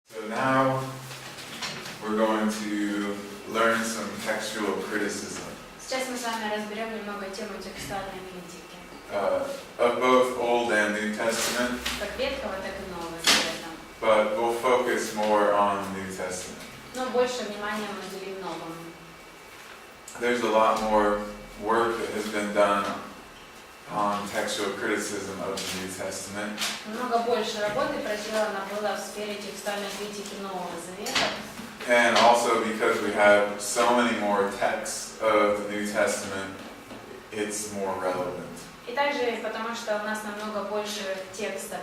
So now we're going to learn some textual criticism Сейчас мы с вами разберем немного тему текстуальной критики, of both Old and New Testament, как Ветхого, так и Нового завета. but we'll focus more on the New Testament. Но больше внимания мы уделим Новому. There's a lot more work that has been done on textual criticism of the New Testament. Много больше работы проделано было в сфере текстуальной критики Нового Завета. And also because we have so many more texts of the New Testament, it's more relevant. И также потому, что у нас намного больше текста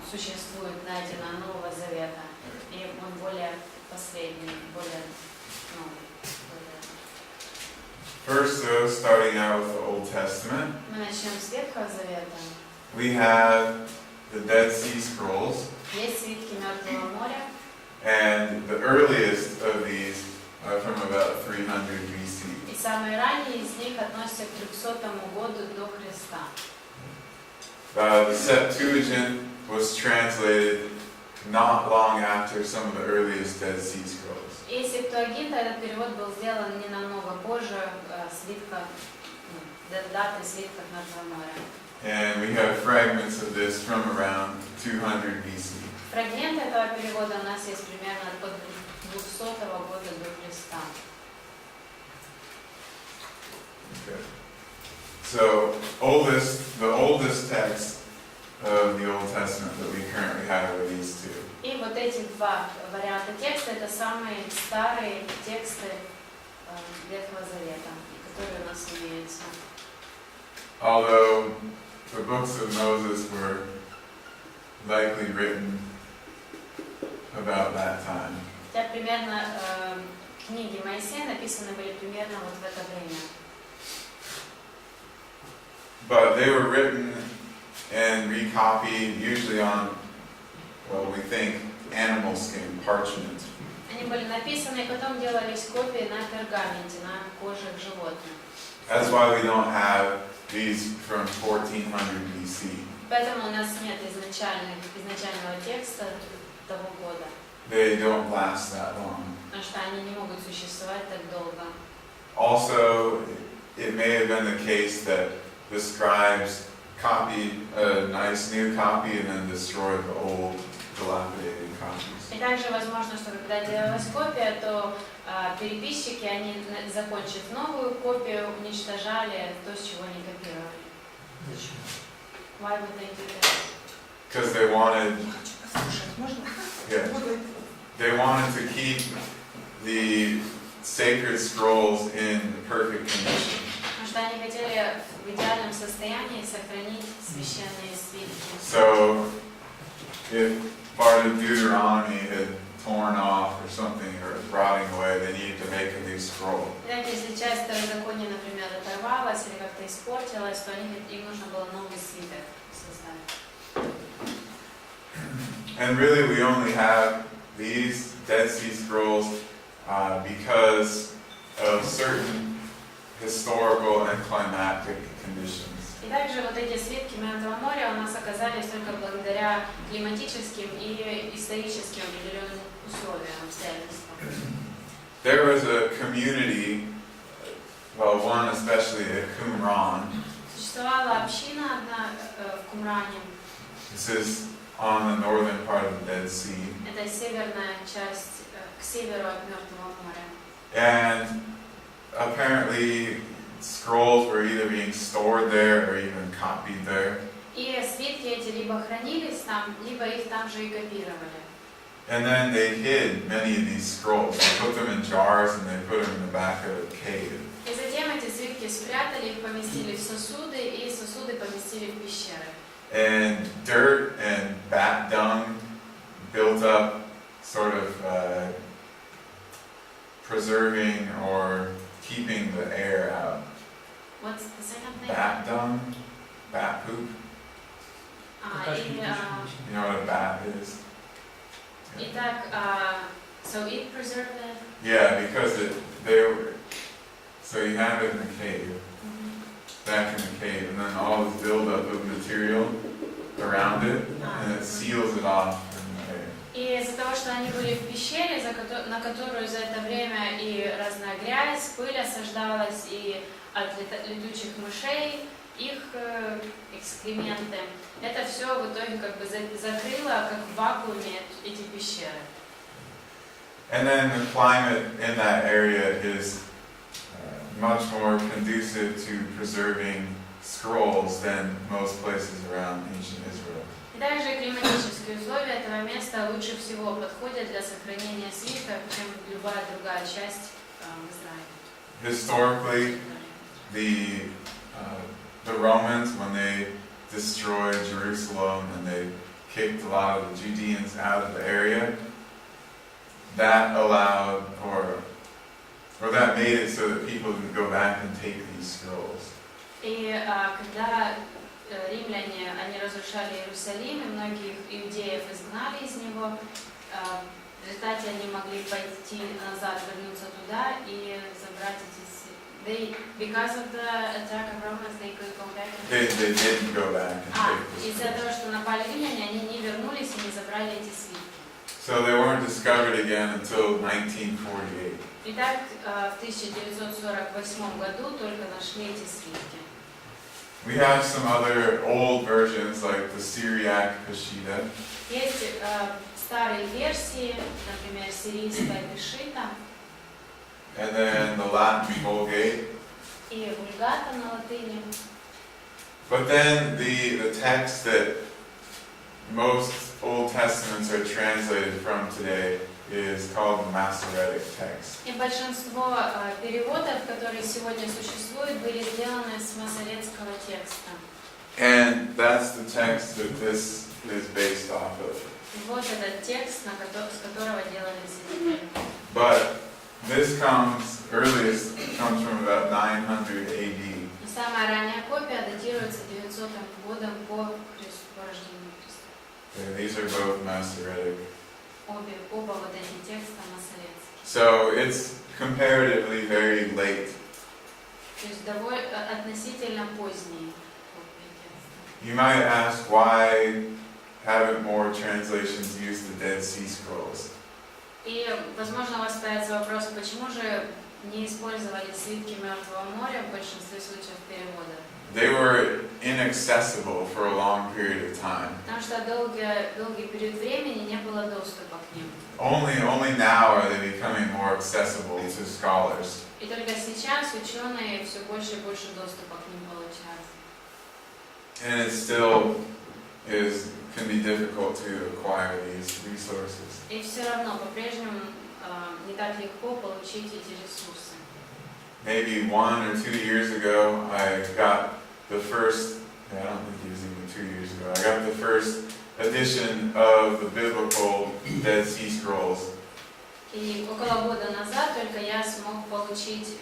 существует найдено Нового Завета. И он более последний, более новый. First, though, starting out with the Old Testament, Мы начнем с Ветхого Завета. we have the Dead Sea Scrolls, Есть свитки Мертвого моря. and the earliest of these are from about 300 BC. И самые ранние из них относятся к 300 году до Христа. The Septuagint was translated not long after some of the earliest Dead Sea Scrolls. И Септуагинта, этот перевод был сделан не намного позже свитка, даты свитков Мертвого моря. And we have fragments of this from around 200 BC. Фрагмент этого перевода у нас есть примерно от 200 года до Христа. Okay. So, the oldest text of the Old Testament that we currently have are these two. И вот эти два варианта текста — это самые старые тексты Ветхого Завета, которые у нас имеются. Although the books of Moses were likely written about that time. Хотя примерно книги Моисея написаны были примерно вот в это время. But they were written and recopied usually on, well, we think, animal skin, parchment. Они были написаны и потом делались копии на пергаменте, на коже животных. That's why we don't have these from 1400 BC. Поэтому у нас нет изначального текста того года. They don't last that long. Потому что они не могут существовать так долго. Also, it may have been the case that the scribes copied a nice new copy and then destroyed the old, dilapidated copies. И также возможно, что когда делалась копия, то переписчики, они, закончив новую копию, уничтожали то, с чего они копировали. Why would they do that? Because they wanted, Я хочу послушать, можно? yeah, they wanted to keep the sacred scrolls in perfect condition. Потому что они хотели в идеальном состоянии сохранить священные свитки. So, if part of Deuteronomy had torn off or something, or was rotting away, they needed to make a new scroll. Итак, если часть Второзакония, например, оторвалась или как-то испортилась, то им нужно было новый свиток создать. And really, we only have these Dead Sea Scrolls because of certain historical and climatic conditions. И также вот эти свитки Мертвого моря у нас оказались только благодаря климатическим и историческим определенным условиям, обстоятельствам. There was a community, well, one especially at Qumran. Существовала община одна в Кумране. This is on the northern part of the Dead Sea. Это северная часть, к северу от Мертвого моря. And apparently scrolls were either being stored there or even copied there. И свитки эти либо хранились там, либо их там же и копировали. And then they hid many of these scrolls. They put them in jars and they put them in the back of a cave. И затем эти свитки спрятали, их поместили в сосуды, и сосуды поместили в пещеры. And dirt and bat dung built up, sort of preserving or keeping the air out. What's the second thing? Bat dung? Bat poop? You know what a bat is? Итак, so it preserved that? Yeah, because so you have it in the cave, back in the cave, and then all this buildup of material around it, and it seals it off from the air. И из-за того, что они были в пещере, на которую за это время и разная грязь, пыль осаждалась, и от летучих мышей, их экскременты, это все в итоге как бы закрыло, как в вакууме, эти пещеры. And then the climate in that area is much more conducive to preserving scrolls than most places around ancient Israel. И также климатические условия этого места лучше всего подходят для сохранения свитков, чем любая другая часть в Израиле. Historically, the Romans, when they destroyed Jerusalem and they kicked a lot of the Judeans out of the area, that allowed, or that made it so that people could go back and take these scrolls. И когда римляне, они разрушали Иерусалим, и многих иудеев изгнали из него, в результате они могли пойти назад, вернуться туда и забрать эти свитки. Because of the attack of Romans, they could go back and They didn't go back and take the из-за того, scrolls. что напали римляне, они не вернулись и не забрали эти свитки. So they weren't discovered again until 1948. Итак, в 1948 году только нашли эти свитки. We have some other old versions like the Syriac Peshitta. Есть старые версии, например, сирийская Пешита And then the Latin Vulgate. и Вульгата на латыни. But then the text that most Old Testaments are translated from today is called the Masoretic text. И большинство переводов, которые сегодня существуют, были сделаны с масоретского текста. And that's the text that this is based off of. И вот этот текст, с которого делали эти. But this earliest comes from about 900 AD. Но самая ранняя копия датируется 900 годом по рождению Христа. And these are both Masoretic. Оба вот эти текста масоретские. So it's comparatively very late. То есть относительно поздние копии текста. You might ask, why haven't more translations used the Dead Sea Scrolls? И, возможно, у вас появится вопрос, почему же не использовали свитки Мертвого моря в большинстве случаев перевода? They were inaccessible for a long period of time. Потому что долгий период времени не было доступа к ним. Only now are they becoming more accessible to scholars. И только сейчас ученые все больше и больше доступа к ним получают. And it still can be difficult to acquire these resources. И все равно по-прежнему не так легко получить эти ресурсы. Maybe 1 or 2 years ago, I got the first, I don't think it was even 2 years ago, I got the first edition of the biblical Dead Sea Scrolls. И около года назад только я смог получить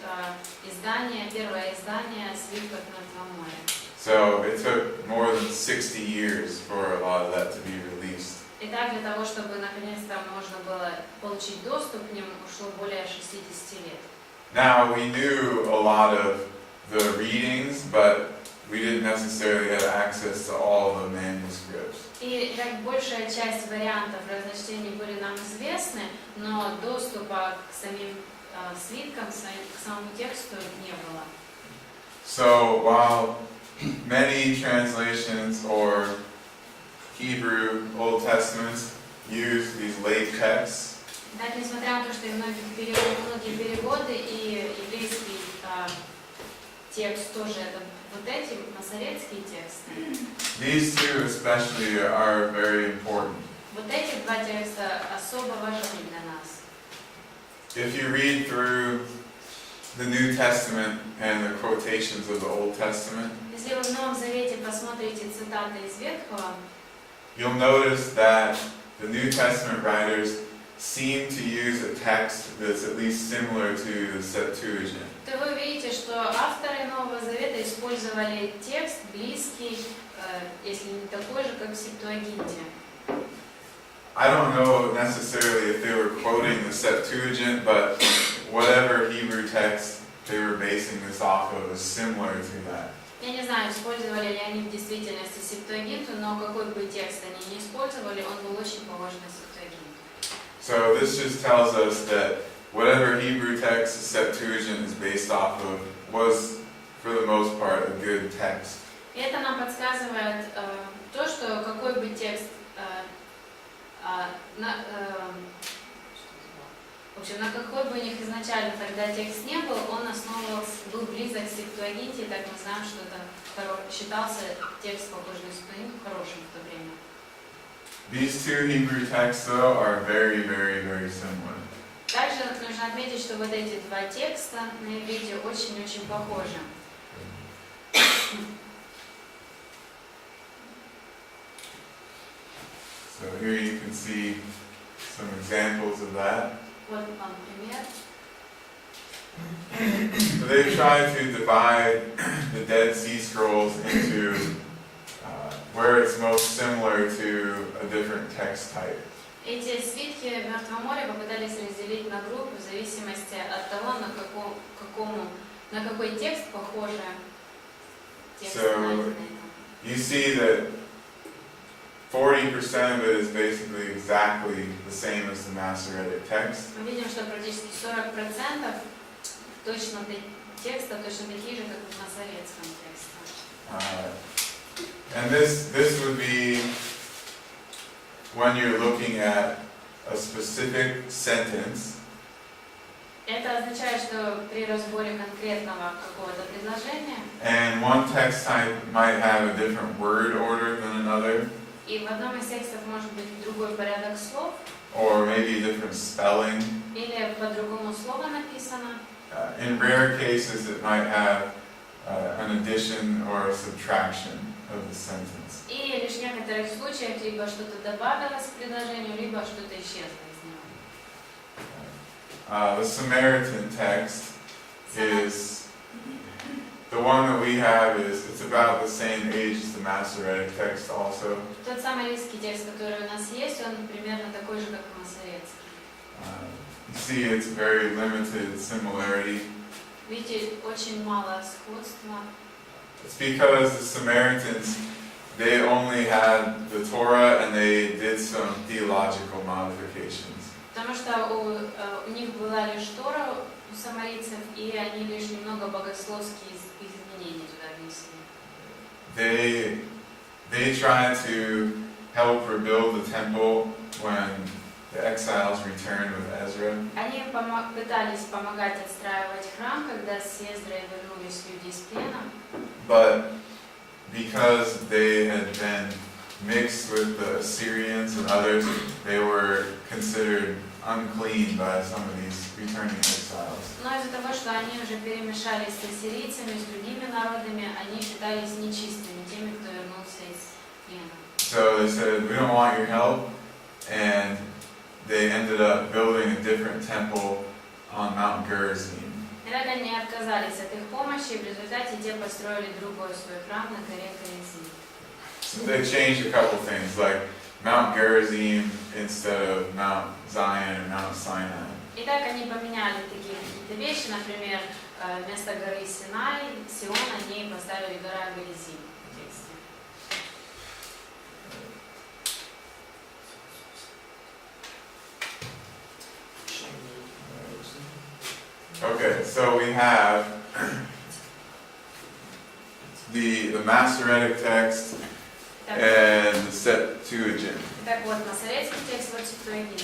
первое издание свитков Мертвого моря. So it took more than 60 years for a lot of that to be released. И так для того, чтобы наконец-то можно было получить доступ к ним, ушло более 60 лет. Now, we knew a lot of the readings, but we didn't necessarily have access to all the manuscripts. И большая часть вариантов разночтений были нам известны, но доступа к самим свиткам, к самому тексту не было. So, while many translations or Hebrew Old Testaments use these late texts, Так, несмотря на то, что и многие переводы и еврейский текст тоже это вот эти масоретские тексты. these two especially are very important. Вот эти два текста особо важны для нас. If you read through the New Testament and the quotations of the Old Testament, Если вы в Новом Завете посмотрите цитаты из Ветхого, you'll notice that the New Testament writers seem to use a text that's at least similar to the Septuagint. то вы увидите, что авторы Нового Завета использовали текст близкий, если не такой же, как в Септуагинте. I don't know necessarily if they were quoting the Septuagint, but whatever Hebrew text they were basing this off of is similar to that. Я не знаю, использовали ли они в действительности септуагинту, но какой бы текст они ни использовали, он был очень похож на септуагинту. So this just tells us that whatever Hebrew text the Septuagint is based off of was, for the most part, a good text. И это нам подсказывает то, что какой бы текст, в общем, на какой бы у них изначально тогда текст не был, он основывался, был близок к септуагинте, и так мы знаем, что это считался текст, похожий на септуагинту, хорошим в то время. These two Hebrew texts, though, are very, very, very similar. Также нужно отметить, что вот эти два текста на иврите очень-очень похожи. So here you can see some examples of that. Вот вам пример. So they've tried to divide the Dead Sea Scrolls into where it's most similar to a different text type. Эти свитки Мертвого моря попытались разделить на группы в зависимости от того, на какой текст похожи текст найденный там. You see that 40% of it is basically exactly the same as the Masoretic text. Мы видим, что практически 40% текста точно такие же, как в масоретском тексте. And this would be when you're looking at a specific sentence. Это означает, что при разборе конкретного какого-то предложения, And one text type might have a different word order than another. И в одном из текстов может быть другой порядок слов, Or maybe a different spelling. или по-другому слово написано. In rare cases, it might have an addition or a subtraction of the sentence. И лишь в некоторых случаях либо что-то добавилось к предложению, либо что-то исчезло из него. The Samaritan text is the one that we have it's about the same age as the Masoretic text also. Тот самарийский текст, который у нас есть, он примерно такой же, как и масоретский. You see, it's very limited similarity. Видите, очень мало сходства. It's because the Samaritans, they only had the Torah and they did some theological modifications. Потому что у них была лишь Тора, у самарийцев, и они лишь немного богословские изменения туда внесли. They tried to help rebuild the temple when the exiles returned with Ezra. Они пытались помогать отстраивать храм, когда с Ездрой вернулись люди из плена. But because they had been mixed with the Assyrians and others, they were considered unclean by some of these returning exiles. Но из-за того, что они уже перемешались с ассирийцами, с другими народами, они считались нечистыми, теми, кто вернулся из плена. So they said, we don't want your help, and they ended up building a different temple on Mount Gerizim. И так они отказались от их помощи, и в результате те построили другой свой храм на горе Коринфии. So they changed a couple things, like Mount Gerizim instead of Mount Zion and Mount Sinai. И так они поменяли такие какие-то вещи, например, вместо горы Сион, они поставили гора Горизим в тексте. Okay, so we have the Masoretic text and the Septuagint. Так вот, масоретский текст, вот Септуагинта.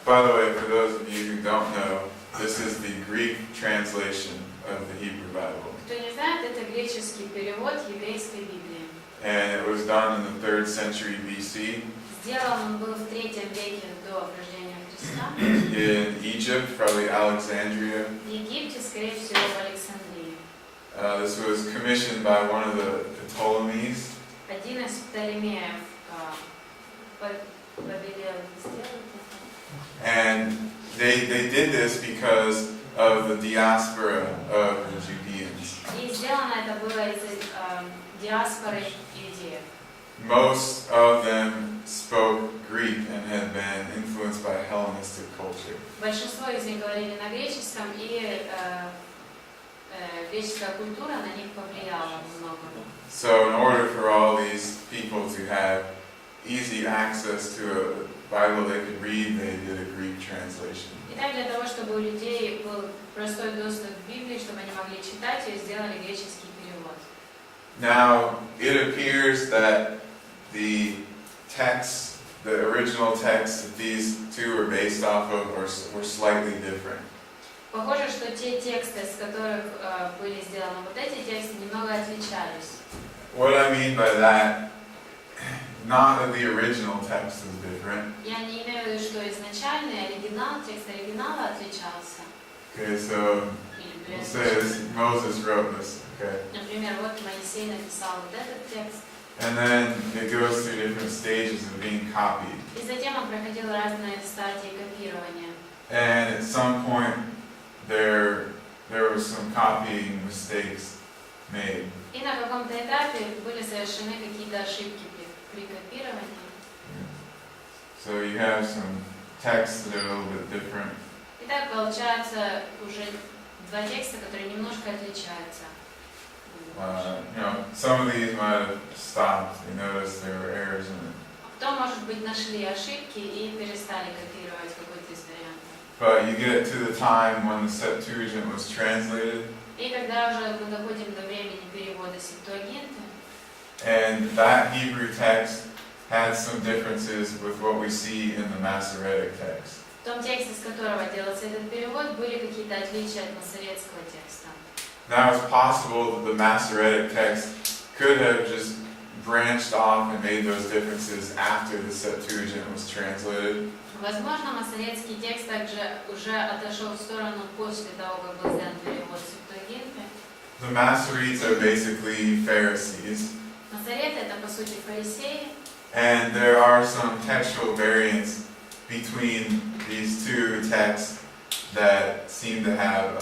By the way, for those of you who don't know, this is the Greek translation of the Hebrew Bible. Кто не знает, это греческий перевод еврейской Библии. And it was done in the 3rd century BC. Сделан он был в 3 веке до рождения Христа. In Egypt, probably Alexandria. В Египте, скорее всего, в Александрии. This was commissioned by one of the Ptolemies. Один из Птолемеев повелел сделать это. And they did this because of the diaspora of the Judeans. И сделано это было из-за диаспоры иудеев. Most of them spoke Greek and had been influenced by Hellenistic culture. Большинство из них говорили на греческом и греческая культура на них повлияла много. So in order for all these people to have easy access to a Bible they could read, they did a Greek translation. Итак, для того, чтобы у людей был простой доступ к Библии, чтобы они могли читать ее, сделали греческий перевод. Now, it appears that the original text that these two are based off of were slightly different. Похоже, что те тексты, с которых были сделаны вот эти тексты, немного отличались. What I mean by that, not that the original text is different. Я не имею в виду, что изначальный оригинал, текст оригинала отличался. Okay, so it says Moses wrote this. Okay. Например, вот Моисей написал вот этот текст. And then it goes through different stages of being copied. И затем он проходил разные стадии копирования. And at some point, there was some copying mistakes made. И на каком-то этапе были совершены какие-то ошибки при копировании. So you have some texts that are a little bit different. Итак, получается уже два текста, которые немножко отличаются. Some of these might have stopped. You noticed there were errors in it. Кто, может быть, нашли ошибки и перестали копировать какой-то из вариантов. But you get to the time when the Septuagint was translated. И когда уже мы доходим до времени перевода Септуагинты, and that Hebrew text had some differences with what we see in the Masoretic text. В том тексте, с которого делался этот перевод, были какие-то отличия от масоретского текста. Now it's possible that the Masoretic text could have just branched off and made those differences after the Septuagint was translated. Возможно, масоретский текст также уже отошел в сторону после того, как был сделан перевод Септуагинты. The Masoretes are basically Pharisees. Масореты — это, по сути, фарисеи. And there are some textual variants between these two texts that seem to have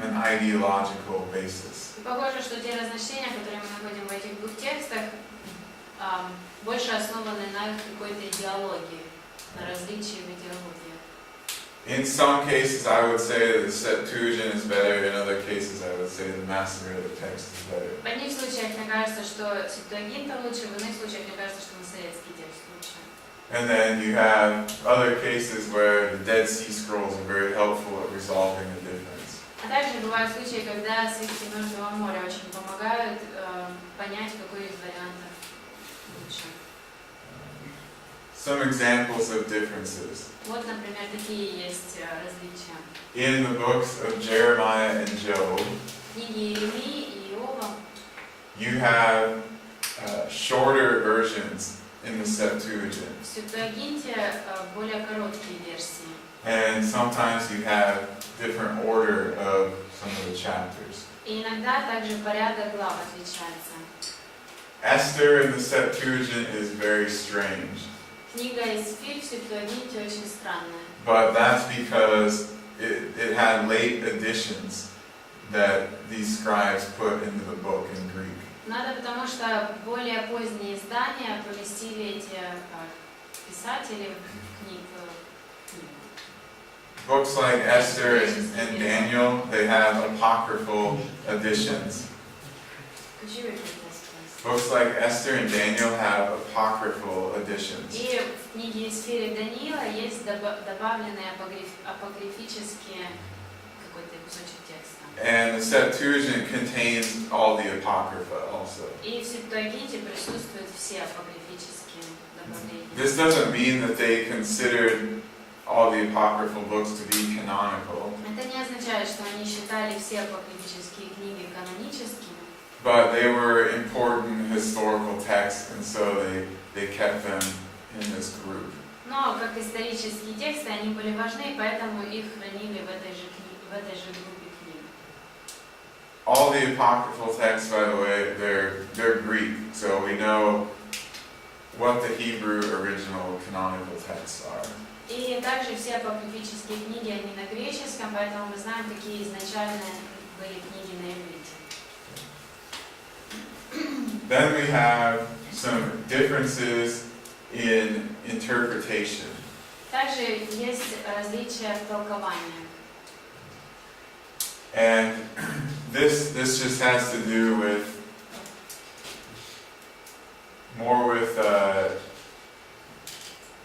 an ideological basis. И похоже, что те разночтения, которые мы находим в этих двух текстах, больше основаны на какой-то идеологии, на различии в идеологии. In some cases, I would say the Septuagint is better. In other cases, I would say the Masoretic text is better. В одних случаях мне кажется, что Септуагинта лучше, в иных случаях мне кажется, что масоретский текст лучше. And then you have other cases where the Dead Sea Scrolls are very helpful at resolving the difference. А также бывают случаи, когда свитки Мертвого моря очень помогают понять, какой из вариантов лучше. Some examples of differences. Вот, например, такие есть различия. In the books of Jeremiah and Job, Книги Иеремии и Иова you have shorter versions in the Septuagint. в Септуагинте более короткие версии. And sometimes you have different order of some of the chapters. И иногда также порядок глав отличается. Esther in the Septuagint is very strange. Книга Исфирь в Септуагинте очень странная. But that's because it had late additions that these scribes put into the book in Greek. Надо, потому что более поздние издания поместили эти писатели в книгу. Books like Esther and Daniel, they have apocryphal additions. Could you repeat this, please? Books like Esther and Daniel have apocryphal additions. И в книге Исфири Даниила есть добавленные апокрифические какой-то кусочек текста. And the Septuagint contains all the Apocrypha also. И в Септуагинте присутствуют все апокрифические добавления. This doesn't mean that they considered all the apocryphal books to be canonical. Это не означает, что они считали все апокрифические книги каноническими. But they were important historical texts, and so they kept them in this group. Но как исторические тексты они были важны, поэтому их хранили в этой же группе книг. All the apocryphal texts, by the way, they're Greek, so we know what the Hebrew original canonical texts are. И также все апокрифические книги, они на греческом, поэтому мы знаем, какие изначально были книги на иврите. Then we have some differences in interpretation. Также есть различия в толковании. And this just has to do with more with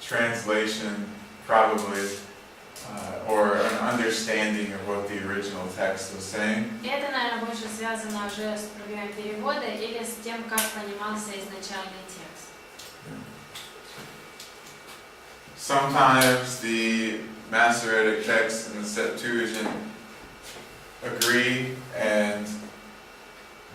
translation, probably, or an understanding of what the original text was saying. И это, наверное, больше связано уже с проблемой перевода или с тем, как понимался изначальный текст. Sometimes the Masoretic text and the Septuagint agree, and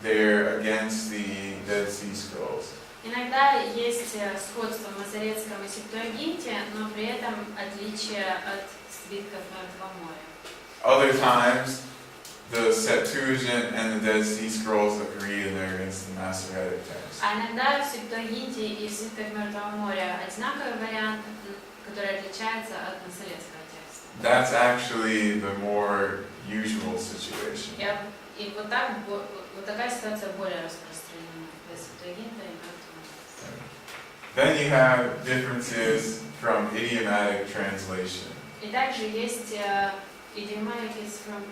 they're against the Dead Sea Scrolls. Иногда есть сходство в Масоретском и Септуагинте, но при этом отличие от свитков Мертвого моря. Other times, the Septuagint and the Dead Sea Scrolls agree, and they're against the Masoretic text. А иногда в Септуагинте и в свитках Мертвого моря одинаковый вариант, который отличается от Масоретского текста. That's actually the more usual situation. И вот такая ситуация более распространена в Септуагинте и Мертвого. Then you have differences from idiomatic translation. И также есть idiomatic is from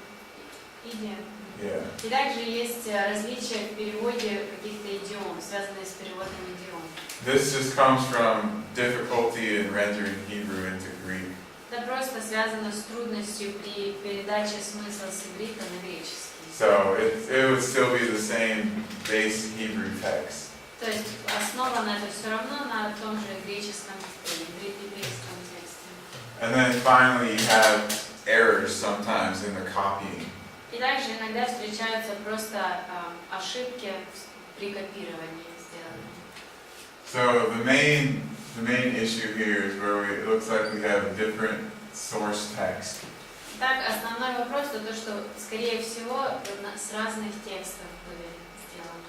idiom. Yeah. И также есть различия в переводе каких-то идиом, связанные с переводом идиом. This just comes from difficulty in rendering Hebrew into Greek. Это просто связано с трудностью при передаче смысла с иврита на греческий. So it would still be the same base Hebrew text. То есть основано это все равно на том же греческом еврейском тексте. And then finally you have errors sometimes in the copying. И также иногда встречаются просто ошибки при копировании сделанных. So the main issue here is where it looks like we have a different source text. Так, основной вопрос то, что, скорее всего, с разных текстов были сделаны.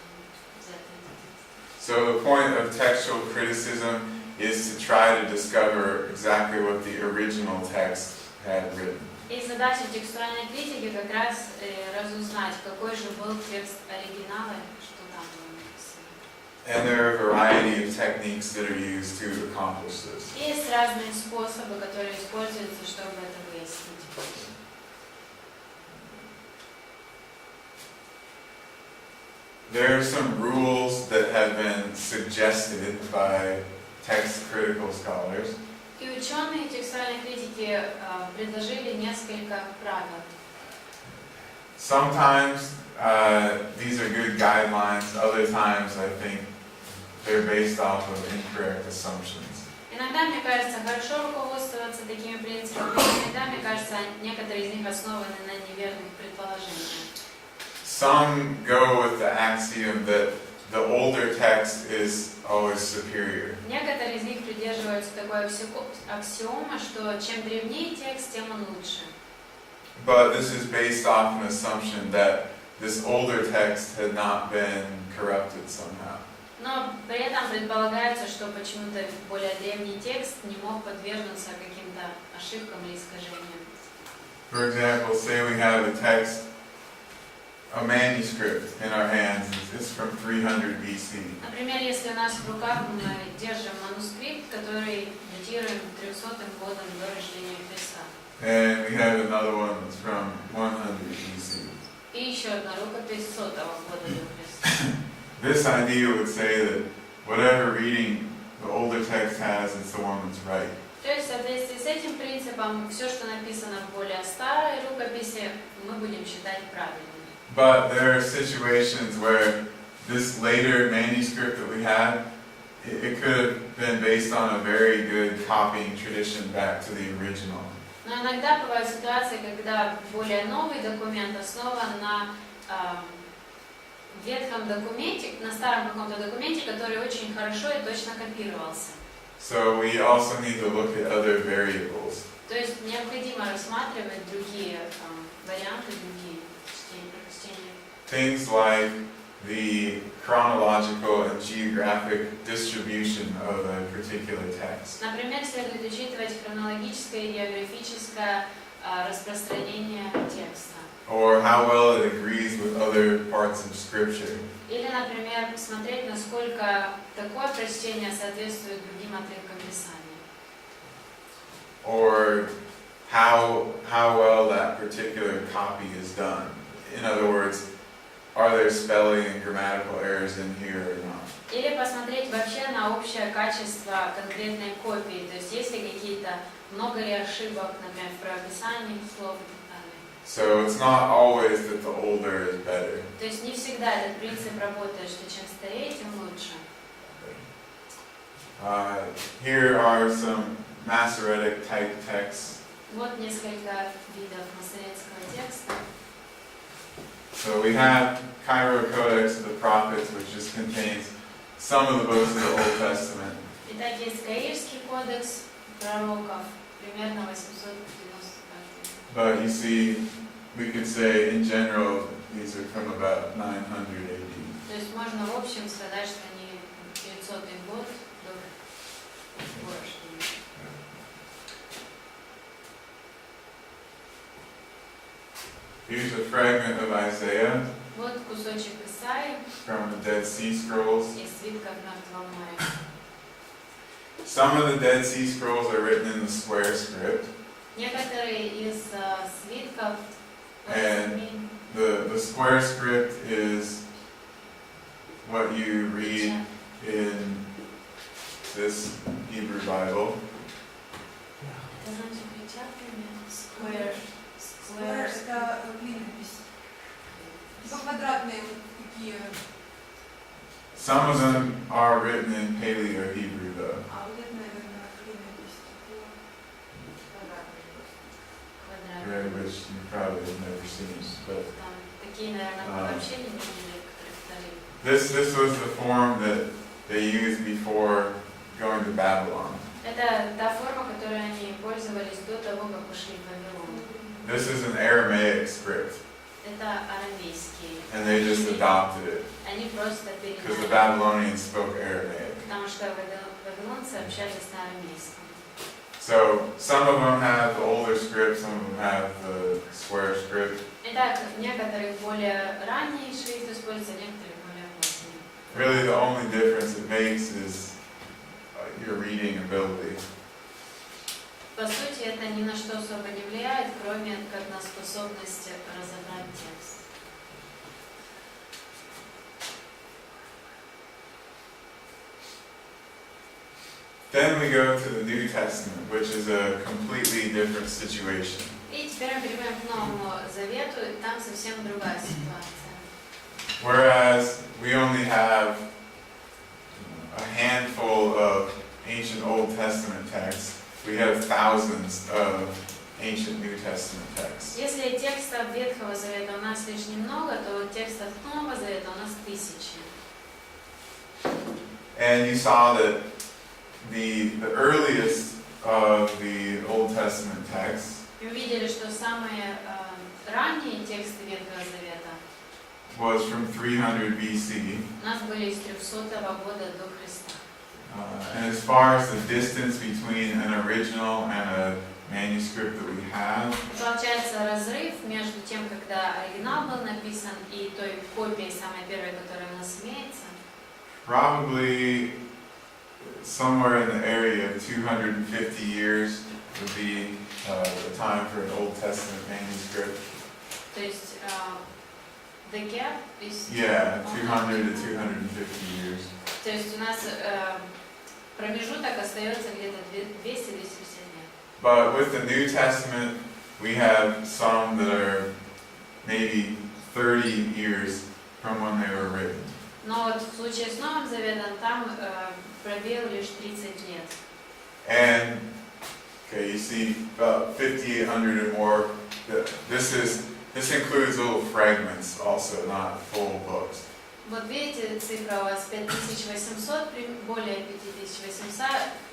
So the point of textual criticism is to try to discover exactly what the original text had written. И задача текстуальной критики как раз разузнать, какой же был текст оригинала, что там было написано. And there are a variety of techniques that are used to accomplish this. Есть разные способы, которые используются, чтобы это выяснить. There are some rules that have been suggested by text critical scholars. И ученые текстуальной критики предложили несколько правил. Sometimes these are good guidelines, other times I think they're based off of incorrect assumptions. Иногда, мне кажется, хорошо руководствоваться такими принципами, иногда, мне кажется, некоторые из них основаны на неверных предположениях. Some go with the axiom that the older text is always superior. Некоторые из них придерживаются такой аксиомы, что чем древнее текст, тем он лучше. But this is based off an assumption that this older text had not been corrupted somehow. Но при этом предполагается, что почему-то более древний текст не мог подвергнуться каким-то ошибкам или искажениям. For example, say we have a text, a manuscript in our hands. It's from 300 BC. Например, если у нас в руках мы держим манускрипт, который датируем 300 годом до рождения Христа. And we have another one that's from 100 BC. И еще одна рукопись 100-го года до Христа. This idea would say that whatever reading the older text has, it's the one that's right. То есть в соответствии с этим принципом, все, что написано в более старой рукописи, мы будем считать правильным. But there are situations where this later manuscript that we have, it could have been based on a very good copying tradition back to the original. Но иногда бывают ситуации, когда более новый документ основан на ветхом документе, на старом каком-то документе, который очень хорошо и точно копировался. So we also need to look at other variables. То есть необходимо рассматривать другие варианты, другие чтения. Things like the chronological and geographic distribution of a particular text. Например, следует учитывать хронологическое и географическое распространение текста. Or how well it agrees with other parts of Scripture. Или, например, смотреть, насколько такое прочтение соответствует другим отрывкам Писания. Or how well that particular copy is done. In other words, are there spelling and grammatical errors in here or not? Или посмотреть вообще на общее качество конкретной копии, то есть есть ли какие-то, много ли ошибок, например, в прописании слов и так далее. So it's not always that the older is better. То есть не всегда этот принцип работает, что чем старее, тем лучше. Here are some Masoretic type texts. Вот несколько видов масоретского текста. So we have Cairo Codex of the Prophets, which just contains some of the books of the Old Testament. Итак, есть Киевский кодекс пророков, примерно 895. But you see, we could say in general, these are from about 900 AD. То есть можно в общем сказать, что они 900 год до рождения. Here's a fragment of Isaiah Вот кусочек Исаии from the Dead Sea Scrolls. из свитков Мертвого моря. Some of the Dead Sea Scrolls are written in the square script. Некоторые из свитков And the square script is what you read in this Hebrew Bible. Это значит печатными? Square это клинопись. Типа квадратные вот такие. Some of them are written in Paleo Hebrew though. А вот это, наверное, клинопись. Right, which you probably have never seen. But Там такие, наверное, мы вообще не видели, которые this was the form that they used before going to Babylon. Это та форма, которой они пользовались до того, как ушли в Вавилон. This is an Aramaic script, Это арамейский. and they just adopted it Они просто because the переняли, Babylonians spoke Aramaic. потому что вавилонцы общались на арамейском. So some of them have the older script, some of them have the square script. Итак, некоторые более ранние шрифты используются, некоторые более поздние. Really, the only difference it makes is your reading ability. По сути, это ни на что особо не влияет, кроме как на способность разобрать текст. Then we go to the New Testament, which is a completely different situation. И теперь мы переходим к Новому Завету, и там совсем другая ситуация. Whereas we only have a handful of ancient Old Testament texts, we have thousands of ancient New Testament texts. Если текстов Ветхого Завета у нас лишь немного, то текстов Нового Завета у нас тысячи. And you saw that the earliest of the Old Testament texts И увидели, что самые ранние тексты Ветхого Завета was from 300 BC. у нас были из 300 года до Христа. And as far as the distance between an original and a manuscript that we have, Получается разрыв между тем, когда оригинал был написан, и той копией, самой первой, которая у нас имеется, probably somewhere in the area of 250 years would be the time for an Old Testament manuscript. то есть the gap is... Yeah, 200 to 250 years. То есть у нас промежуток остается где-то 200-250 лет. But with the New Testament, we have some that are maybe 30 years from when they were written. Но вот в случае с Новым Заветом там пробел лишь 30 лет. And okay, you see about 5,800 and more. This includes little fragments also, not full books. Вот видите, цифра у вас 5800, более 5800,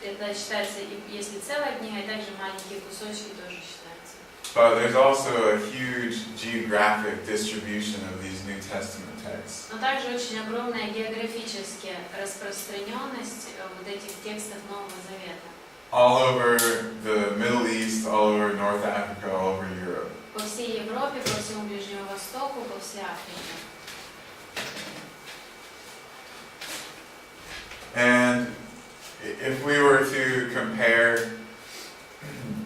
это считается, если целая книга, и также маленькие кусочки тоже считаются. But there's also a huge geographic distribution of these New Testament texts. Но также очень огромная географическая распространенность вот этих текстов Нового Завета. All over the Middle East, all over North Africa, all over Europe. По всей Европе, по всему Ближнему Востоку, по всей Африке. And if we were to compare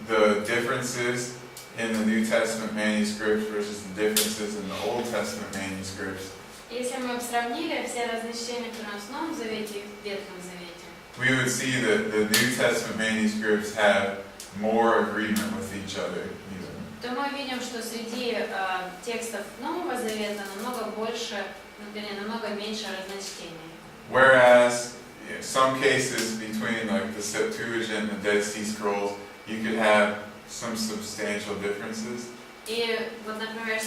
the differences in the New Testament manuscripts versus the differences in the Old Testament manuscripts, Если мы бы сравнили все разночтения, которые у нас в Новом Завете и в Ветхом Завете, we would see that the New Testament manuscripts have more agreement with each other even. то мы видим, что среди текстов Нового Завета намного больше, намного меньше разночтений. Whereas in some cases between like the Septuagint and Dead Sea Scrolls, you could have some substantial differences. И вот, например,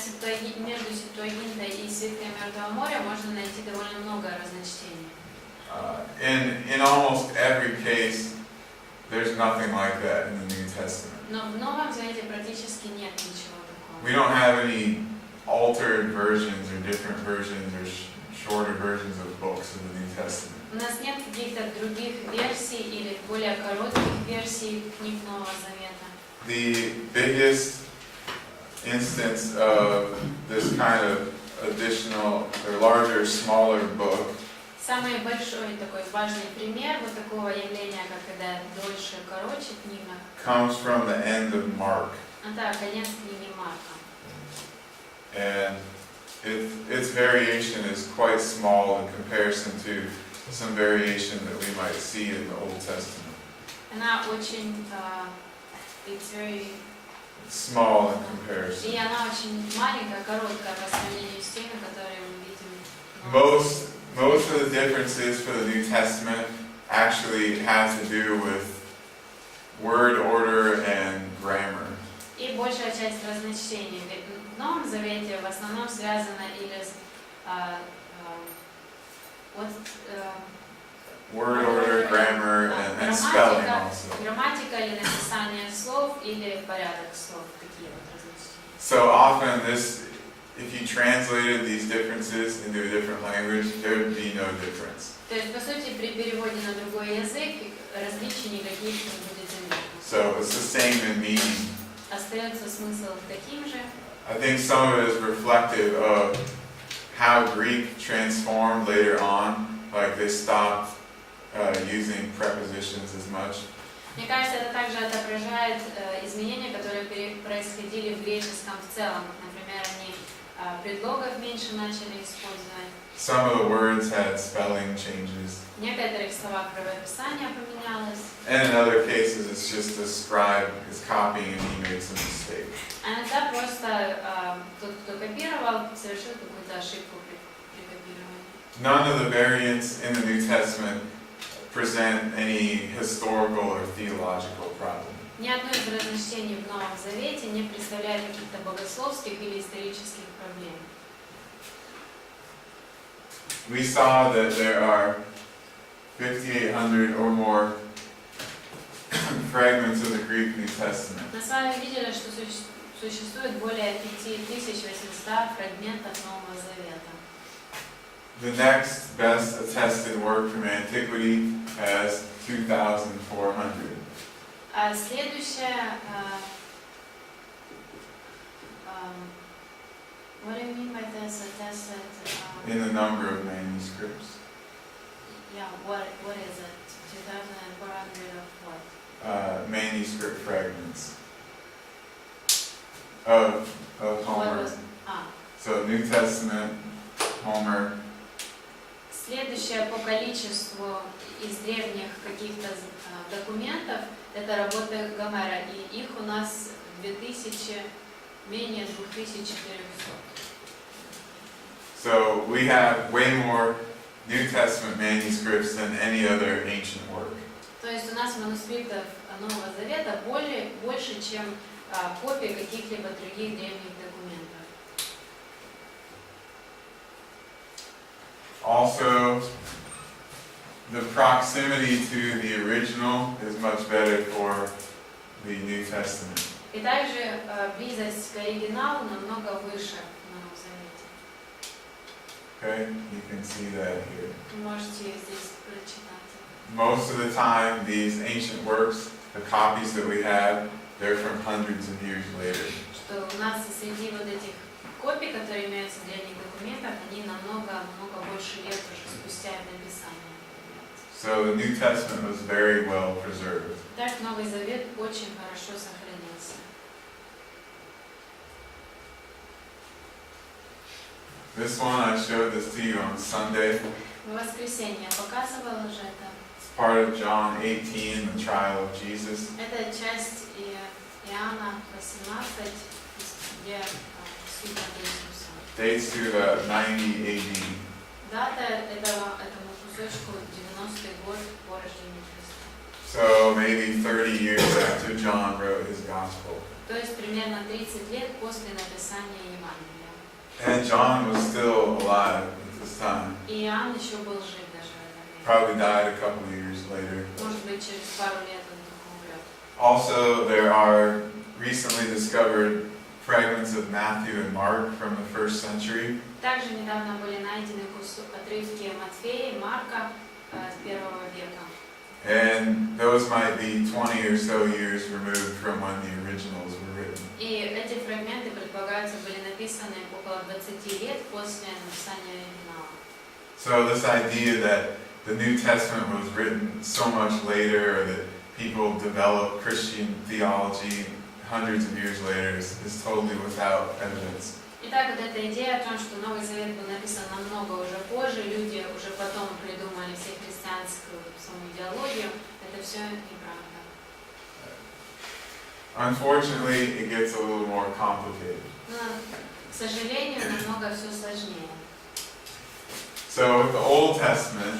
между Септуагинтой и Свиткой Мертвого моря можно найти довольно много разночтений. In almost every case, there's nothing like that in the New Testament. Но в Новом Завете практически нет ничего такого. We don't have any altered versions or different versions or shorter versions of books in the New Testament. У нас нет каких-то других версий или более коротких версий книг Нового Завета. The biggest instance of this kind of additional or larger, smaller book Самый большой такой важный пример вот такого явления, как когда дольше, короче книга, comes from the end of Mark. это конец книги Марка. And its variation is quite small in comparison to some variation that we might see in the Old Testament. Она очень, it's very, It's small in comparison. и она очень маленькая, короткая по сравнению с теми, которые мы видим в Новом Завете. Most of the differences for the New Testament actually have to do with word order and grammar. И большая часть разночтений в Новом Завете в основном связана или с Word order, grammar, and spelling also. грамматика или написание слов или порядок слов, такие вот разночтения. So often if you translated these differences into a different language, there would be no difference. То есть, по сути, при переводе на другой язык различий никаких не будет заметно. So it's the same in meaning. Остается смысл таким же. I think some of it is reflective of how Greek transformed later on, like they stopped using prepositions as much. Мне кажется, это также отображает изменения, которые происходили в греческом в целом. Например, они предлогов меньше начали использовать. Some of the words had spelling changes. В некоторых словах правописание поменялось. And in other cases, it's just a scribe is copying and he makes a mistake. А иногда просто тот, кто копировал, совершил какую-то ошибку при копировании. None of the variants in the New Testament present any historical or theological problem. Ни одно из разночтений в Новом Завете не представляет каких-то богословских или исторических проблем. We saw that there are 5,800 or more fragments of the Greek New Testament. Мы с вами видели, что существует более 5800 фрагментов Нового Завета. The next best attested work from antiquity has 2,400. А следующее, what do you mean by this? Attested, In the number of manuscripts. yeah, what is it? 2,400 of what? Manuscript fragments of What Homer. was, So New Testament, Homer. Следующее по количеству из древних каких-то документов это работы Гомера, и их у нас 2000, менее 2400. So we have way more New Testament manuscripts than any other ancient work. То есть у нас манускриптов Нового Завета больше, чем копий каких-либо других древних документов. Also, the proximity to the original is much better for the New Testament. И также близость к оригиналу намного выше в Новом Завете. Okay, you can see that here. Вы можете здесь прочитать. Most of the time, these ancient works, the copies that we have, they're from hundreds of years later. Что у нас среди вот этих копий, которые имеются в древних документах, они намного больше лет уже спустя написания. So the New Testament was very well preserved. Так Новый Завет очень хорошо сохранился. This one, I showed this to you on Sunday. В воскресенье я показывала уже это. It's part of John 18, the trial of Jesus. Это часть Иоанна 18, где суд над Иисусом. Dates to the 90 AD. Дата этому кусочку 90-й год по рождению Христа. So maybe 30 years after John wrote his gospel. То есть примерно 30 лет после написания Евангелия. And John was still alive at this time. И Иоанн еще был жив даже в это время. Probably died a couple of years later. Может быть, через пару лет он только умрет. Also, there are recently discovered fragments of Matthew and Mark from the first century. Также недавно были найдены отрывки Матфея и Марка с первого века. And those might be 20 or so years removed from when the originals were written. И эти фрагменты, предполагаются, были написаны около 20 лет после написания оригинала. So this idea that the New Testament was written so much later, or that people developed Christian theology hundreds of years later, is totally without evidence. Итак, вот эта идея о том, что Новый Завет был написан намного уже позже, люди уже потом придумали все христианскую саму идеологию, это все неправда. Unfortunately, it gets a little more complicated. Но, к сожалению, намного все сложнее. So with the Old Testament,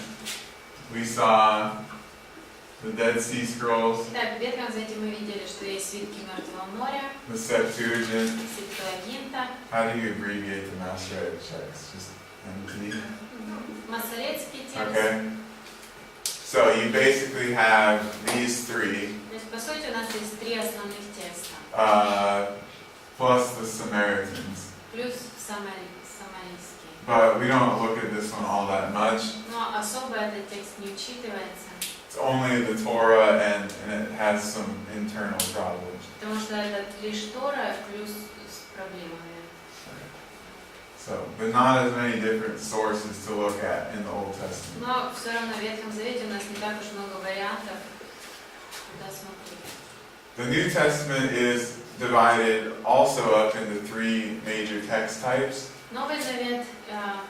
we saw the Dead Sea Scrolls, Итак, в Ветхом Завете мы видели, что есть свитки Мертвого моря, the Septuagint. Септуагинта, How do you abbreviate the Masoretic text? Just MT? Масоретский текст. Okay. So you basically have these three, То есть, по сути, у нас есть три основных текста. plus the Samaritans. Плюс самарийский. But we don't look at this one all that much. Но особо этот текст не учитывается, It's only the Torah, and it has some internal problems. потому что это лишь Тора плюс с проблемами. So, but not as many different sources to look at in the Old Testament. Но все равно в Ветхом Завете у нас не так уж много вариантов, куда смотреть. The New Testament is divided also up into three major text types. Новый Завет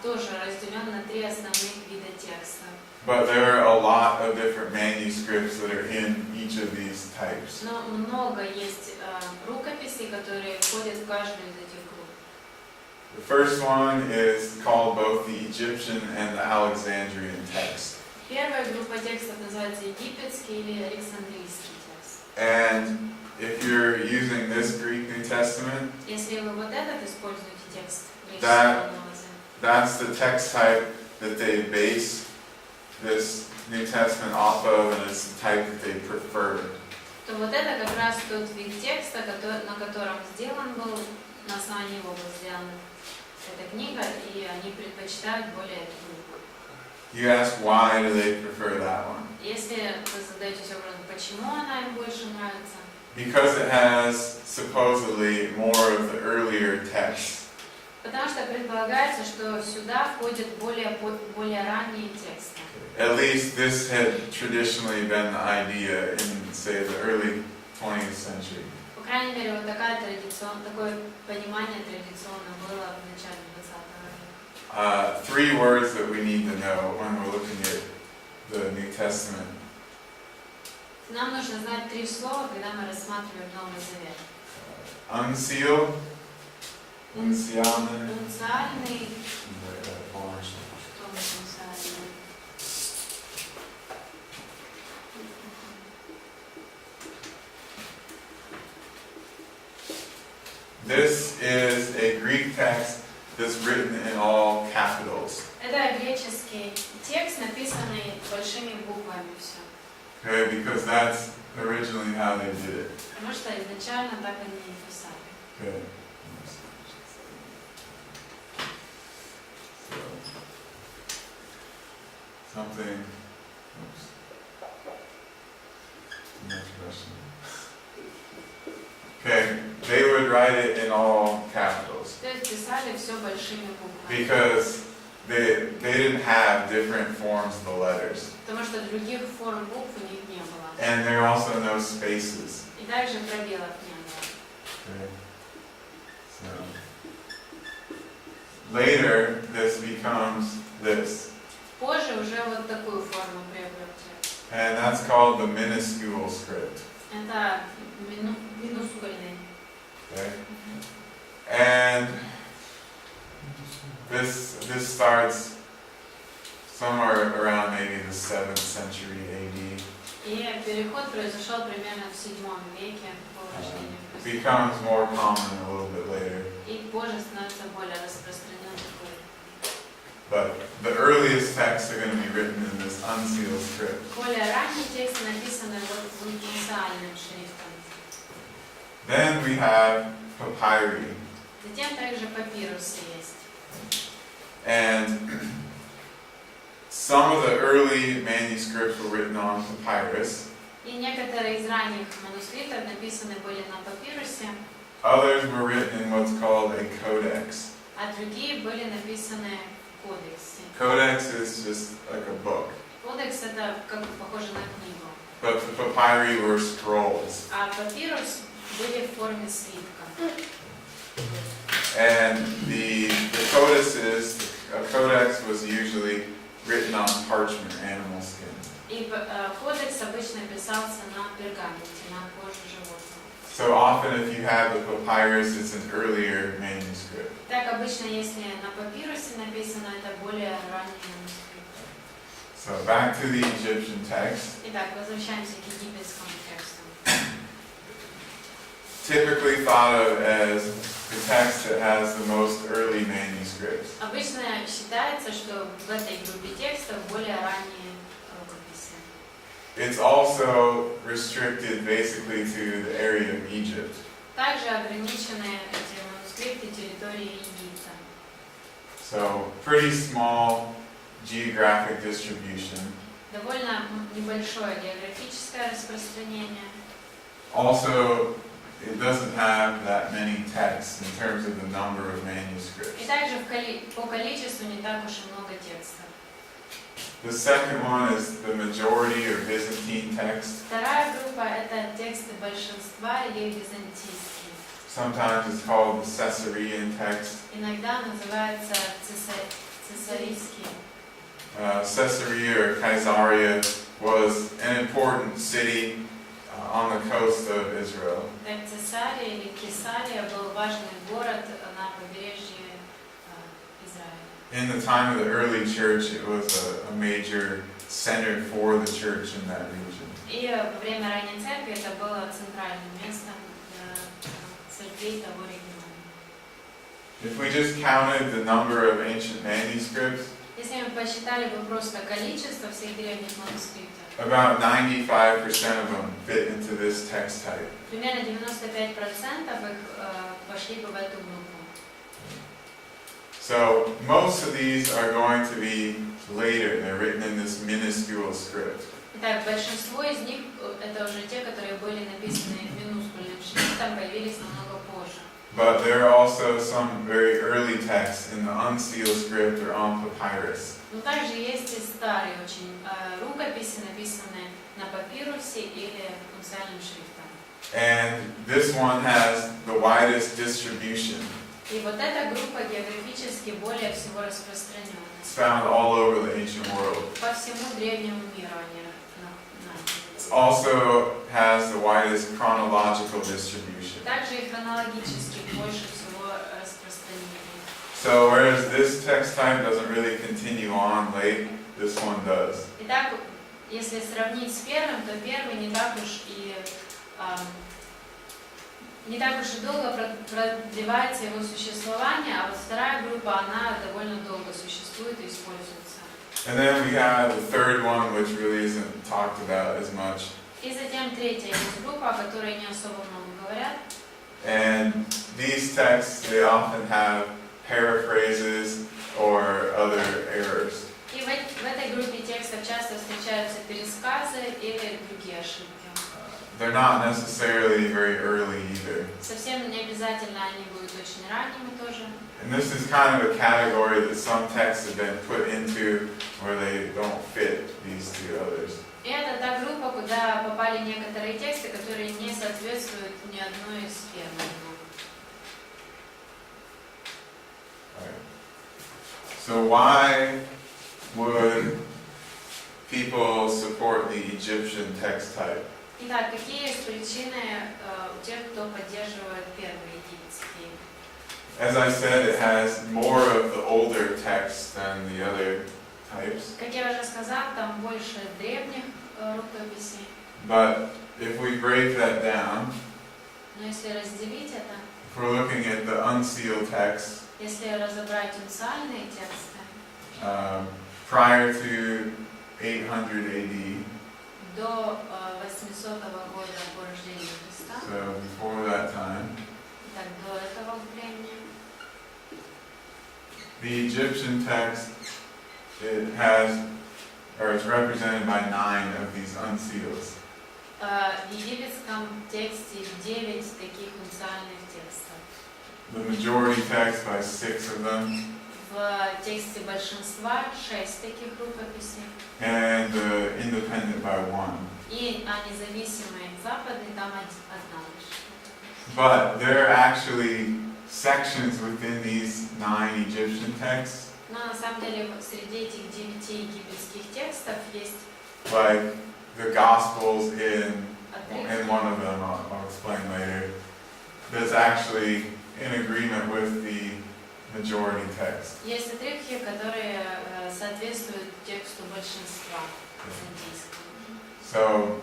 тоже разделен на три основных вида текста. But there are a lot of different manuscripts that are in each of these types. Но много есть рукописей, которые входят в каждую из этих групп. The first one is called both the Egyptian and the Alexandrian text. Первая группа текстов называется египетский или Александрийский текст. And if you're using this Greek New Testament, Если вы вот этот используете текст That- греческого Нового Завета, that's the text type that they base this New Testament off of, and it's the type that they prefer. то вот это как раз тот вид текста, на котором сделан был, на основании его была сделана эта книга, и они предпочитают более эту группу. You ask, why do they prefer that one? Если вы задаетесь вопросом, почему она им больше нравится, Because it has supposedly more of the earlier texts. потому что предполагается, что сюда входят более ранние тексты. At least this had traditionally been the idea in, say, the early 20th century. По крайней мере, вот такое понимание традиционно было в начале 20 века. 3 words that we need to know when we're looking at the New Testament. Нам нужно знать 3 слова, когда мы рассматриваем Новый Завет. Unsealed, unsealed, Унциальный, что унциальный? This is a Greek text that's written in all capitals. Это греческий текст, написанный большими буквами все. Okay, because that's originally how they did it. Потому что изначально так они и писали. Okay. So, something. Oops. Next question. Okay, they would write it in all capitals То есть писали все большими буквами. because they didn't have different forms of the letters, Потому что других форм букв у них не было. and there are also no spaces. И также пробелов не было. Okay. So, Later, this becomes this. Позже уже вот такую форму приобрел текст. And that's called the minuscule script. Это минускульный. Okay? And this starts somewhere around maybe the 7th century AD. И переход произошел примерно в 7 веке по рождению It Христа. becomes more common a little bit later. И позже становится более распространен такой. But the earliest texts are going to be written in this unsealed script. Более ранние тексты написаны вот универсальным шрифтом. Then we have papyri. Затем также папирусы есть. And some of the early manuscripts were written on papyrus. И некоторые из ранних манускриптов написаны были на папирусе, Others were written in what's called a codex. а другие были написаны в кодексе. Codex is just like a book. Кодекс это как похоже на книгу, But the papyri were scrolls. а папирус были в форме свитка. And the codices, a codex was usually written on parchment, animal skin. И кодекс обычно писался на пергаменте, на коже животного. So often if you have the papyrus, it's an earlier manuscript. Так обычно, если на папирусе написано, это более ранний манускрипт. So back to the Egyptian text. Итак, возвращаемся к египетскому тексту. Typically thought of as the text that has the most early manuscripts. Обычно считается, что в этой группе текстов более ранние рукописи. It's also restricted basically to the area of Egypt. Также ограничены эти манускрипты территории Египта. So pretty small geographic distribution. Довольно небольшое географическое распространение. Also, it doesn't have that many texts in terms of the number of manuscripts. И также по количеству не так уж и много текстов. The second one is the majority or Byzantine text. Вторая группа – это тексты большинства или византийские. Sometimes it's called the Caesarean text. Иногда называется цесарийский. Caesarea or Caesarea was an important city on the coast of Israel. Так, Цесария или Кесария был важный город на побережье Израиля. In the time of the early church, it was a major center for the church in that region. И во время ранней церкви это было центральным местом для церквей того региона. If we just counted the number of ancient manuscripts, Если мы посчитали бы просто количество всех древних манускриптов, about 95% of them fit into this text type. примерно 95% их вошли бы в эту группу. So most of these are going to be later. They're written in this minuscule script. Итак, большинство из них это уже те, которые были написаны минускульным шрифтом, появились намного позже. But there are also some very early texts in the unsealed script or on papyrus. Но также есть и старые очень рукописи, написанные на папирусе или универсальным шрифтом. And this one has the widest distribution. И вот эта группа географически более всего распространена. It's found all over the ancient world. По всему древнему миру они It also has the widest chronological distribution. также и хронологически больше всего распространения. So whereas this text type doesn't really continue on late, this one does. Итак, если сравнить с первым, то первый не так уж и долго продлевается его существование, а вот вторая группа, она довольно долго существует и используется. And then we have the third one, which really isn't talked about as much. И затем третья есть группа, о которой не особо много говорят. And these texts, they often have paraphrases or other errors. И в этой группе текстов часто встречаются пересказы или другие ошибки. They're not necessarily very early either. Совсем не обязательно они будут очень ранними тоже. And this is kind of a category that some texts have been put into where they don't fit these two others. И это та группа, куда попали некоторые тексты, которые не соответствуют ни одной из первых. So why would people support the Egyptian text type? Итак, какие есть причины у тех, кто поддерживает первые египетские? As I said, it has more of the older text than the other types. Как я уже сказал, там больше древних рукописей. But if we break that down, Но если разделить это, if we're looking at the unsealed text, если разобрать унциальные тексты, prior to 800 AD, до 800 года по рождению Христа, so before that time, так до этого времени, the Egyptian text, it has, or it's represented by 9 of these unseals. в египетском тексте 9 таких унциальных текстов. The majority text by 6 of them, В тексте большинства 6 таких рукописей. and the independent by 1. И независимые западные там одна лишь. But there are actually sections within these 9 Egyptian texts, Но на самом деле среди этих 9 египетских текстов есть like the Gospels in отрывки, one of them, I'll explain later, that's actually in agreement with the majority text. есть отрывки, которые соответствуют тексту большинства византийского. So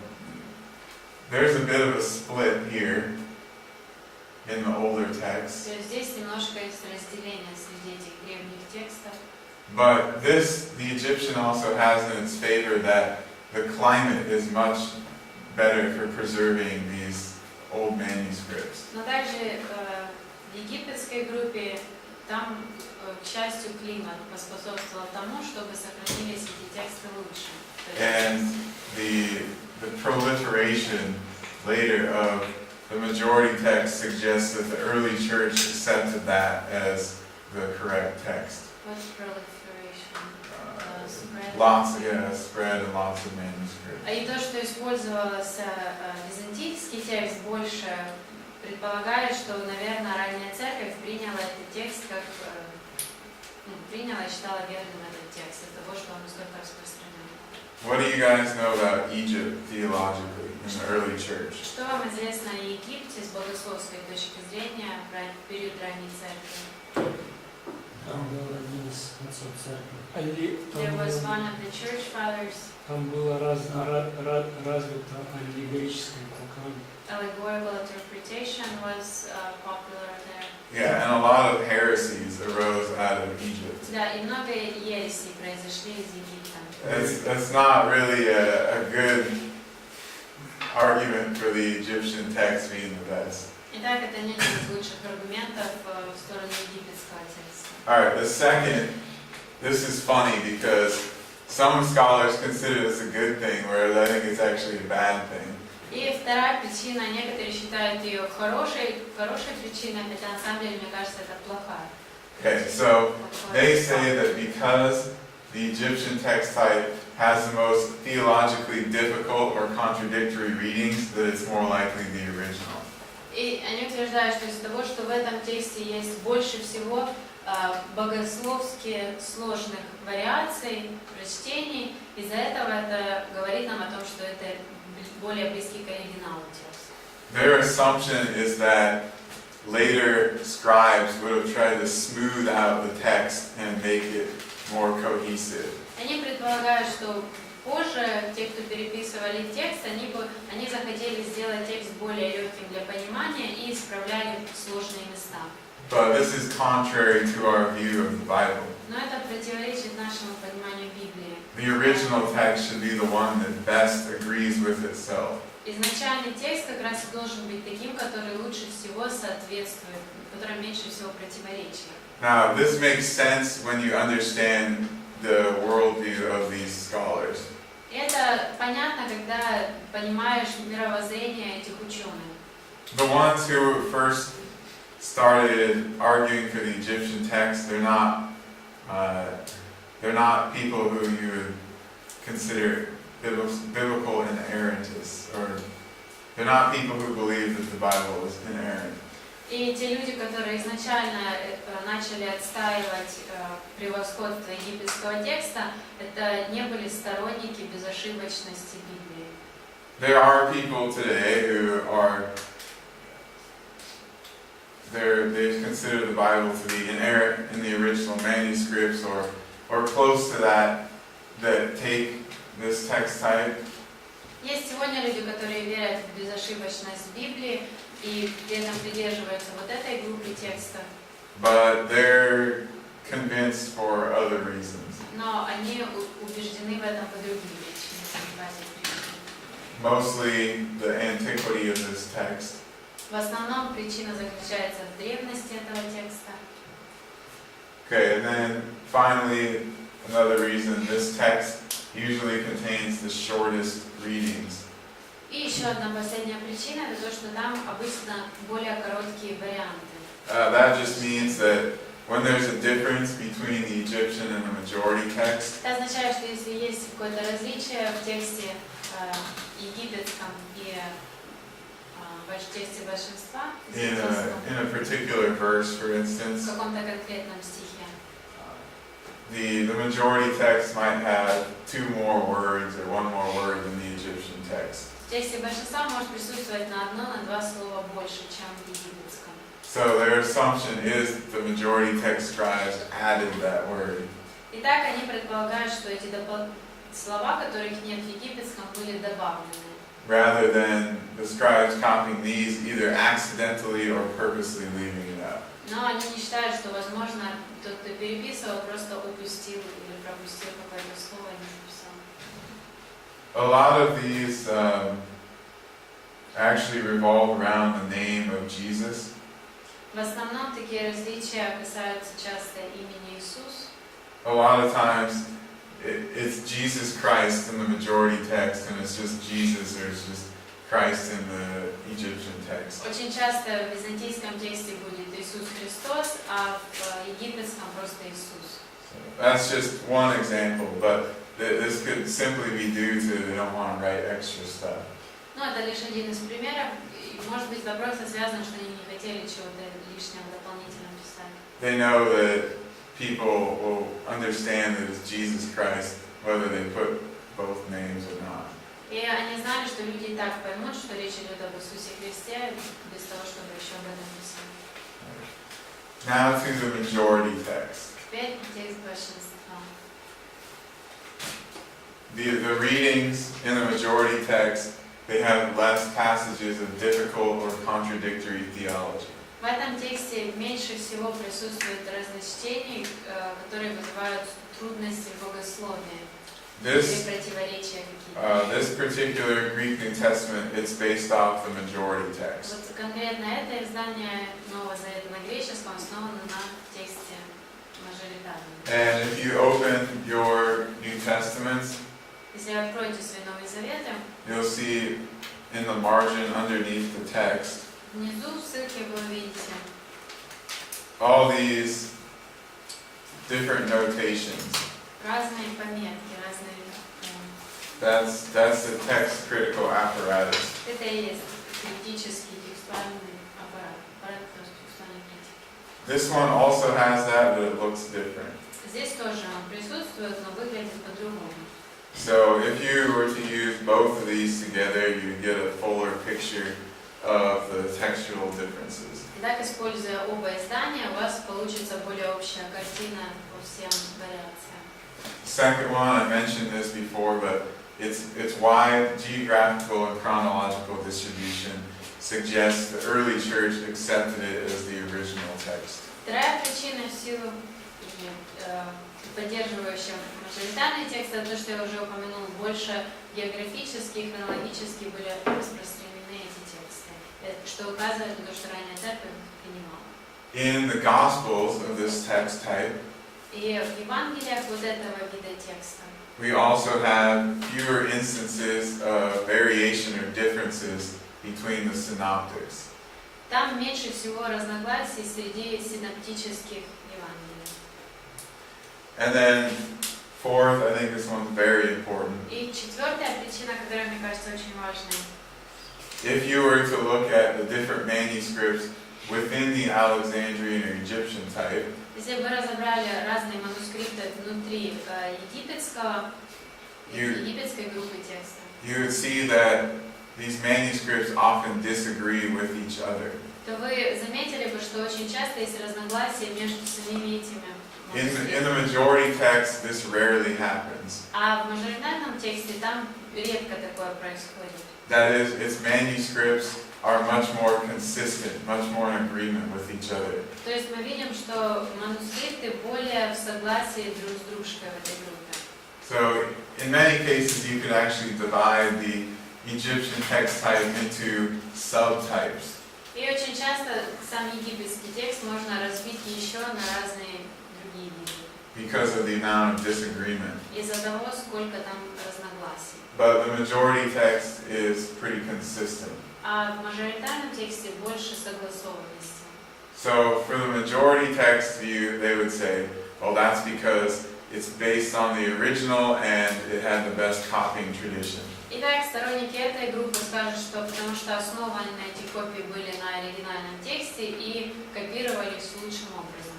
there's a bit of a split here in the older text, То есть здесь немножко есть разделение среди этих древних текстов. but the Egyptian also has in its favor that the climate is much better for preserving these old manuscripts. Но также в египетской группе там, к счастью, климат поспособствовал тому, чтобы сохранились эти тексты лучше. And the proliferation later of the majority text suggests that the early church accepted that as the correct text. What's proliferation? Spread. Spread and lots of manuscripts. И то, что использовался византийский текст, больше предполагает, что, наверное, ранняя церковь приняла этот текст как приняла и считала верным этот текст из-за того, что он настолько распространен. What do you guys know about Egypt theologically in the early church? Что вам известно о Египте с богословской точки зрения в период ранней церкви? Там был один из отцов церкви. There was one of the church fathers. Там было развито аллегорическое толкование. Allegorical interpretation was popular there. Yeah, and a lot of heresies arose out of Egypt. Да, и много ересей произошли из Египта. That's not really a good argument for the Egyptian text being the best. Итак, это не один из лучших аргументов в сторону египетского текста. Alright, the second, this is funny because some scholars consider this a good thing, whereas I think it's actually a bad thing. И вторая причина, некоторые считают ее хорошей причиной, хотя на самом деле, мне кажется, это плохая. Okay, so they say that because the Egyptian text type has the most theologically difficult or contradictory readings, that it's more likely the original. И они утверждают, что из-за того, что в этом тексте есть больше всего богословски сложных вариаций, прочтений, из-за этого это говорит нам о том, что это более близкий к оригиналу текст. Their assumption is that later scribes would have tried to smooth out the text and make it more cohesive. Они предполагают, что позже те, кто переписывали текст, они захотели сделать текст более легким для понимания и исправляли сложные места. But this is contrary to our view of the Bible. Но это противоречит нашему пониманию Библии. The original text should be the one that best agrees with itself. Изначальный текст как раз и должен быть таким, который лучше всего соответствует, который меньше всего противоречит. Now, this makes sense when you understand the worldview of these scholars. Это понятно, когда понимаешь мировоззрение этих ученых. The ones who first started arguing for the Egyptian text, they're not people who you would consider biblical inerrantists, or they're not people who believe that the Bible is inerrant. И те люди, которые изначально начали отстаивать превосходство египетского текста, это не были сторонники безошибочности Библии. There are people today who they consider the Bible to be inerrant in the original manuscripts or close to that take this text type. Есть сегодня люди, которые верят в безошибочность Библии и при этом придерживаются вот этой группы текста. But they're convinced for other reasons. Но они убеждены в этом по другим причинам. Mostly the antiquity of this text. В основном причина заключается в древности этого текста. Okay, and then finally, another reason, this text usually contains the shortest readings. И еще одна последняя причина, это то, что там обычно более короткие варианты. That just means that when there's a difference between the Egyptian and the majority text, Это означает, что если есть какое-то различие в тексте египетском и в тексте большинства, in a particular verse, for в instance, каком-то конкретном стихе, the majority text might have 2 more words or 1 more word than the Egyptian text. в тексте большинства может присутствовать на одно, на два слова больше, чем в египетском. So their assumption is that the majority text scribes added that word. Итак, они предполагают, что эти слова, которых нет в египетском, были добавлены. Rather than the scribes copying these either accidentally or purposely leaving it out. Но они не считают, что, возможно, тот, кто переписывал, просто упустил или пропустил какое-то слово и не написал. A lot of these actually revolve around the name of Jesus. В основном такие различия касаются часто имени Иисус. A lot of times it's Jesus Christ in the majority text, and it's just Jesus, or it's just Christ in the Egyptian text. Очень часто в византийском тексте будет Иисус Христос, а в египетском просто Иисус. So that's just one example, but this could simply be due to they don't want to write extra stuff. Ну, это лишь один из примеров. И, может быть, вопрос связан, что они не хотели чего-то лишнего дополнительно писать. They know that people will understand that it's Jesus Christ, whether they put both names or not. И они знали, что люди и так поймут, что речь идет об Иисусе Христе, без того, чтобы еще об этом писать. Now to the majority text. Теперь текст большинства. The readings in the majority text, they have less passages of difficult or contradictory theology. В этом тексте меньше всего присутствует разночтений, которые вызывают трудности в богословии или противоречия какие-то. This particular Greek New Testament, it's based off the majority text. Вот конкретно это издание Нового Завета на греческом основано на тексте мажоритарном. And if you open your New Testaments, Если вы откроете свои Новые Заветы, you'll see in the margin underneath the text, внизу в ссылке вы увидите all these different notations. разные пометки, разные... That's the text critical apparatus. Это и есть критический текстуальный аппарат, аппарат текстуальной критики. This one also has that, but it looks different. Здесь тоже он присутствует, но выглядит по-другому. So if you were to use both of these together, you get a fuller picture of the textual differences. Итак, используя оба издания, у вас получится более общая картина по всем вариациям. Second one, I mentioned this before, but its wide geographical and chronological distribution suggests the early church accepted it as the original text. Вторая причина в силу поддерживающая мажоритарный текст, это то, что я уже упомянул, больше географически и хронологически были распространены эти тексты, что указывает на то, что ранняя церковь принимала. In the Gospels of this text type, И в Евангелиях вот этого вида текста we also have fewer instances of variation or differences between the synoptics. там меньше всего разногласий среди синоптических Евангелий. And then fourth, I think this one's very important. И четвертая причина, которая, мне кажется, очень важной. If you were to look at the different manuscripts within the Alexandrian or Egyptian type, Если бы разобрали разные манускрипты внутри египетской группы текста, you would see that these manuscripts often disagree with each other. то вы заметили бы, что очень часто есть разногласия между самими этими In the манускриптами. majority text, this rarely happens. А в мажоритарном тексте там редко такое происходит. That is, its manuscripts are much more consistent, much more in agreement with each other. То есть мы видим, что манускрипты более в согласии друг с дружкой в этой группе. So, in many cases, you could actually divide the Egyptian text type into subtypes. И очень часто сам египетский текст можно разбить еще на разные другие виды. Because of the amount of disagreement. Из-за того, сколько там разногласий. But the majority text is pretty consistent. А в мажоритарном тексте больше согласованности. So for the majority text view, they would say, well, that's because it's based on the original and it had the best copying tradition. Итак, сторонники этой группы скажут, что потому что основаны эти копии были на оригинальном тексте и копировались лучшим образом.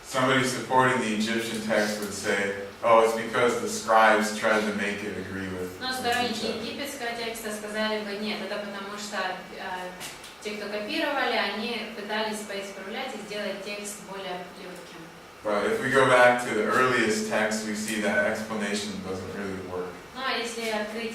Somebody supporting the Egyptian text would say, oh, it's because the scribes tried to make it agree with Но each сторонники other. египетского текста сказали бы нет, это потому что те, кто копировали, они пытались поисправлять и сделать текст более легким. But if we go back to the earliest text, we see that explanation doesn't really work. Ну а если открыть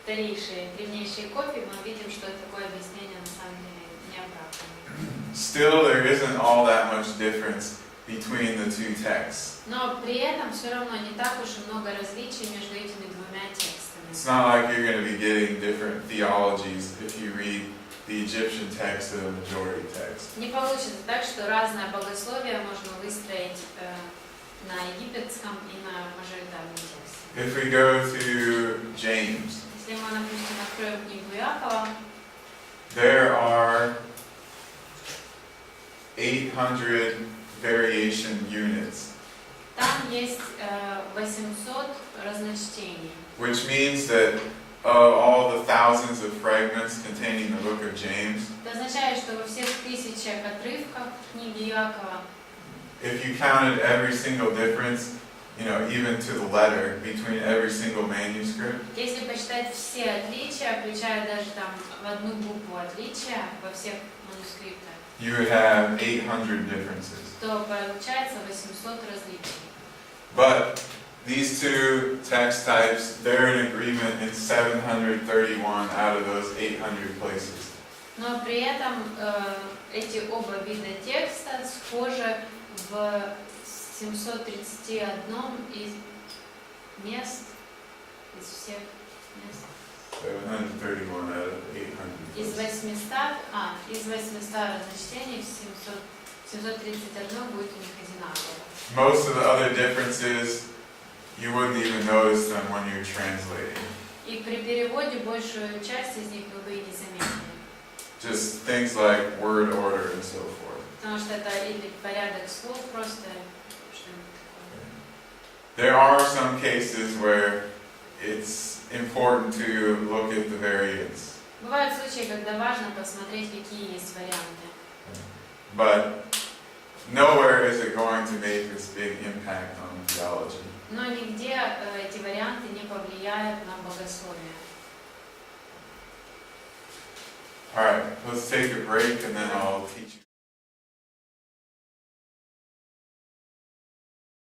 старейшие, древнейшие копии, мы видим, что такое объяснение на самом деле неоправданно. Still, there isn't all that much difference between the two texts. Но при этом все равно не так уж и много различий между этими двумя текстами. It's not like you're going to be getting different theologies if you read the Egyptian text and the majority text. Не получится так, что разное богословие можно выстроить на египетском и на мажоритарном тексте. If we go to James, Если мы, допустим, откроем книгу Иакова, there are 800 variation units, там есть 800 разночтений. which means that of all the thousands of fragments containing the book of James, Это означает, что во всех тысячах отрывков книги Иакова, if you counted every single difference, even to the letter between every single manuscript, если посчитать все отличия, включая даже там в одну букву отличия во всех манускриптах, you would have 800 differences. то получается 800 различий. But these two text types, they're in agreement in 731 out of those 800 places. Но при этом эти оба вида текста схожи в 731 из мест, из всех мест. 731 out of 800 Из places. 800 разночтений 731 будет у них одинаково. Most of the other differences, you wouldn't even notice them when you're translating. И при переводе большую часть из них вы бы и не заметили. Just things like word order and so forth. Потому что это или порядок слов просто, что-нибудь такое. There are some cases where it's important to look at the variants. Бывают случаи, когда важно посмотреть, какие есть варианты. But nowhere is it going to make this big impact on theology. Но нигде эти варианты не повлияют на богословие. All right, let's take a break and then I'll teach you.